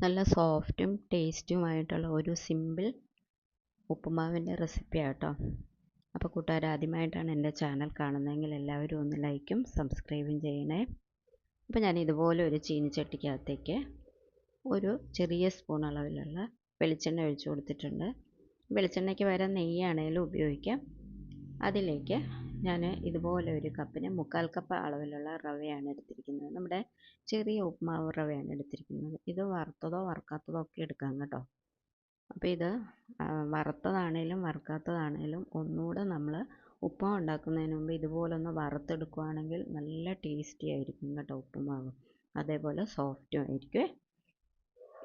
നല്ല സോഫ്റ്റും ടേസ്റ്റുമായിട്ടുള്ള ഒരു സിമ്പിൾ ഉപ്പുമാവിൻ്റെ റെസിപ്പിയാണ് കേട്ടോ. അപ്പോൾ കൂട്ടുകാർ ആദ്യമായിട്ടാണ് എൻ്റെ ചാനൽ കാണുന്നതെങ്കിൽ എല്ലാവരും ഒന്ന് ലൈക്കും സബ്സ്ക്രൈബും ചെയ്യണേ. അപ്പോൾ ഞാൻ ഇതുപോലെ ഒരു ചീനിച്ചട്ടിക്കകത്തേക്ക് ഒരു ചെറിയ സ്പൂൺ അളവിലുള്ള വെളിച്ചെണ്ണ ഒഴിച്ചു കൊടുത്തിട്ടുണ്ട്. വെളിച്ചെണ്ണയ്ക്ക് പകരം നെയ്യാണേലും ഉപയോഗിക്കാം. അതിലേക്ക് ഞാൻ ഇതുപോലെ ഒരു കപ്പിന് 1/4 കപ്പ് അളവിലുള്ള റവയാണ് എടുത്തിരിക്കുന്നത്. നമ്മുടെ ചെറിയ ഉപ്പുമാവ് റവയാണ് എടുത്തിരിക്കുന്നത്. ഇത് വറുത്തതോ വറുക്കാത്തതോ ഒക്കെ എടുക്കാം കേട്ടോ. അപ്പോൾ ഇത് വറുത്തതാണേലും വറുക്കാത്തതാണേലും ഒന്നുകൂടെ നമ്മൾ ഉപ്പുമാവ് ഉണ്ടാക്കുന്നതിന് മുമ്പ് ഇതുപോലൊന്ന് വറുത്തെടുക്കുകയാണെങ്കിൽ നല്ല ടേസ്റ്റി ആയിരിക്കും കേട്ടോ ഉപ്പുമാവ്. അതേപോലെ സോഫ്റ്റും ആയിരിക്കും.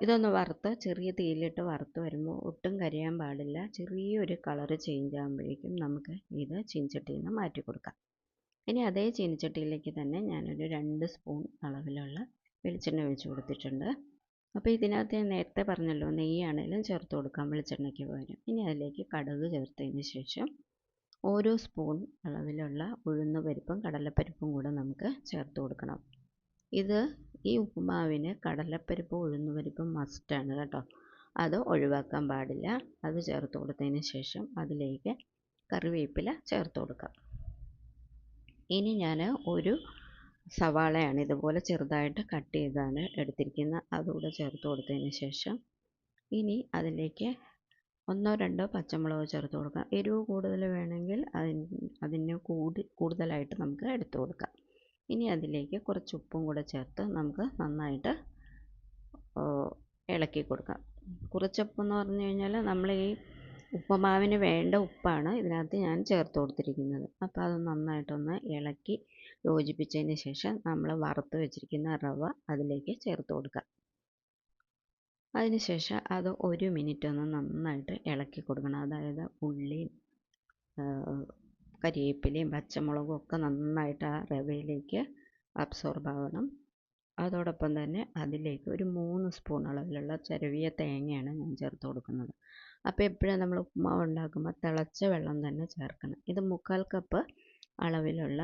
ഇതൊന്ന് വറുത്ത് ചെറിയ തീയിലിട്ട് വറുത്ത് വരുമ്പോൾ ഒട്ടും കരിയാൻ പാടില്ല. ചെറിയൊരു കളറ് ചേഞ്ച് ആകുമ്പോഴേക്കും നമുക്ക് ഇത് ചീനിച്ചട്ടിയിൽ നിന്ന് മാറ്റി കൊടുക്കാം. ഇനി അതേ ചീനിച്ചട്ടിയിലേക്ക് തന്നെ ഞാനൊരു 2 സ്പൂൺ അളവിലുള്ള വെളിച്ചെണ്ണ ഒഴിച്ച് കൊടുത്തിട്ടുണ്ട്. അപ്പോൾ ഇതിനകത്ത് ഞാൻ നേരത്തെ പറഞ്ഞല്ലോ നെയ്യാണേലും ചേർത്ത് കൊടുക്കാം വെളിച്ചെണ്ണയ്ക്ക് പകരം. ഇനി അതിലേക്ക് കടുക് ചേർത്തതിന് ശേഷം ഓരോ സ്പൂൺ അളവിലുള്ള ഉഴുന്ന് പരിപ്പും കടലപ്പരിപ്പും കൂടെ നമുക്ക് ചേർത്ത് കൊടുക്കണം. ഇത് ഈ ഉപ്പുമാവിന് കടലപ്പരിപ്പും ഉഴുന്നുപരിപ്പും മസ്റ്റാണ് കേട്ടോ. അത് ഒഴിവാക്കാൻ പാടില്ല. അത് ചേർത്ത് കൊടുത്തതിന് ശേഷം അതിലേക്ക് കറിവേപ്പില ചേർത്ത് കൊടുക്കാം. ഇനി ഞാൻ ഒരു സവാളയാണ് ഇതുപോലെ ചെറുതായിട്ട് കട്ട് ചെയ്താണ് എടുത്തിരിക്കുന്നത്. അതുകൂടെ ചേർത്ത് കൊടുത്തതിന് ശേഷം ഇനി അതിലേക്ക് 1-2 പച്ചമുളക് ചേർത്ത് കൊടുക്കാം. എരിവ് കൂടുതൽ വേണമെങ്കിൽ അതിന് കൂടുതലായിട്ട് നമുക്ക് എടുത്തു കൊടുക്കാം. ഇനി അതിലേക്ക് കുറച്ച് ഉപ്പും കൂടെ ചേർത്ത് നമുക്ക് നന്നായിട്ട് ഇളക്കി കൊടുക്കാം. കുറച്ചുപ്പെന്ന് പറഞ്ഞു കഴിഞ്ഞാൽ നമ്മൾ ഈ ഉപ്പുമാവിന് വേണ്ട ഉപ്പാണ് ഇതിനകത്ത് ഞാൻ ചേർത്ത് കൊടുത്തിരിക്കുന്നത്. അപ്പോൾ അത് നന്നായിട്ടൊന്ന് ഇളക്കി യോജിപ്പിച്ചതിന് ശേഷം നമ്മൾ വറുത്ത് വെച്ചിരിക്കുന്ന റവ അതിലേക്ക് ചേർത്ത് കൊടുക്കാം. അതിനുശേഷം അത് 1 മിനിറ്റ് ഒന്ന് നന്നായിട്ട് ഇളക്കി കൊടുക്കണം. അതായത് ഉള്ളിയും കരിവേപ്പിലയും പച്ചമുളകും ഒക്കെ നന്നായിട്ട് ആ റവയിലേക്ക് അബ്സോർബ് ആവണം. അതോടൊപ്പം തന്നെ അതിലേക്ക് ഒരു 3 സ്പൂൺ അളവിലുള്ള ചിരവിയ തേങ്ങയാണ് ഞാൻ ചേർത്ത് കൊടുക്കുന്നത്. അപ്പോൾ എപ്പോഴും നമ്മൾ ഉപ്പുമാവ് ഉണ്ടാക്കുമ്പോൾ തിളച്ച വെള്ളം തന്നെ ചേർക്കണം. ഇത് 1/4 കപ്പ് അളവിലുള്ള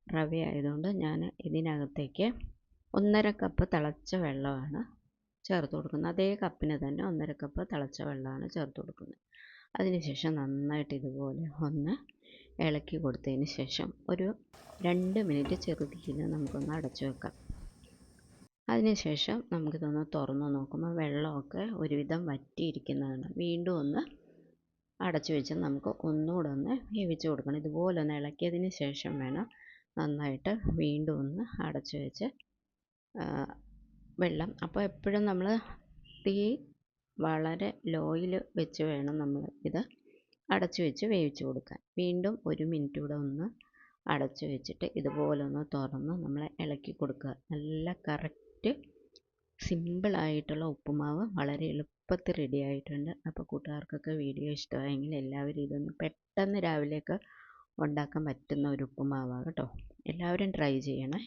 റവ ആയതുകൊണ്ട് ഞാൻ ഇതിനകത്തേക്ക് 1.5 കപ്പ് തിളച്ച വെള്ളമാണ് ചേർത്ത് കൊടുക്കുന്നത്. അതേ കപ്പിന് തന്നെ 1.5 കപ്പ് തിളച്ച വെള്ളമാണ് ചേർത്ത് കൊടുക്കുന്നത്. അതിനുശേഷം നന്നായിട്ട് ഇതുപോലെ ഒന്ന് ഇളക്കി കൊടുത്തതിന് ശേഷം ഒരു 2 മിനിറ്റ് ചെറുതീയിൽ നമുക്കൊന്ന് അടച്ചു വെക്കാം. അതിനുശേഷം നമുക്കിതൊന്ന് തുറന്ന് നോക്കുമ്പോൾ വെള്ളമൊക്കെ ഒരുവിധം വറ്റിയിരിക്കുന്നതാണ്. വീണ്ടും ഒന്ന് അടച്ചു വെച്ച് നമുക്ക് ഒന്നുകൂടെ ഒന്ന് വേവിച്ച് കൊടുക്കണം. ഇതുപോലെ ഒന്ന് ഇളക്കിയതിന് ശേഷം വേണം നന്നായിട്ട് വീണ്ടും ഒന്ന് അടച്ചു വെച്ച് വെള്ളം. അപ്പോൾ എപ്പോഴും നമ്മൾ തീ വളരെ ലോയിൽ വെച്ച് വേണം നമ്മൾ ഇത് അടച്ചു വെച്ച് വേവിച്ച് കൊടുക്കാൻ. വീണ്ടും 1 മിനിറ്റ് കൂടെ ഒന്ന് അടച്ചു വെച്ചിട്ട് ഇതുപോലെ ഒന്ന് തുറന്ന് നമ്മൾ ഇളക്കി കൊടുക്കുക. നല്ല കറക്റ്റ് സിമ്പിളായിട്ടുള്ള ഉപ്പുമാവ് വളരെ എളുപ്പത്തിൽ റെഡി ആയിട്ടുണ്ട്. അപ്പോൾ കൂട്ടുകാർക്കൊക്കെ വീഡിയോ ഇഷ്ടമായെങ്കിൽ എല്ലാവരും ഇതൊന്ന് പെട്ടെന്ന് രാവിലെയൊക്കെ ഉണ്ടാക്കാൻ പറ്റുന്ന ഒരു ഉപ്പുമാവാണ് കേട്ടോ. എല്ലാവരും ട്രൈ ചെയ്യണേ.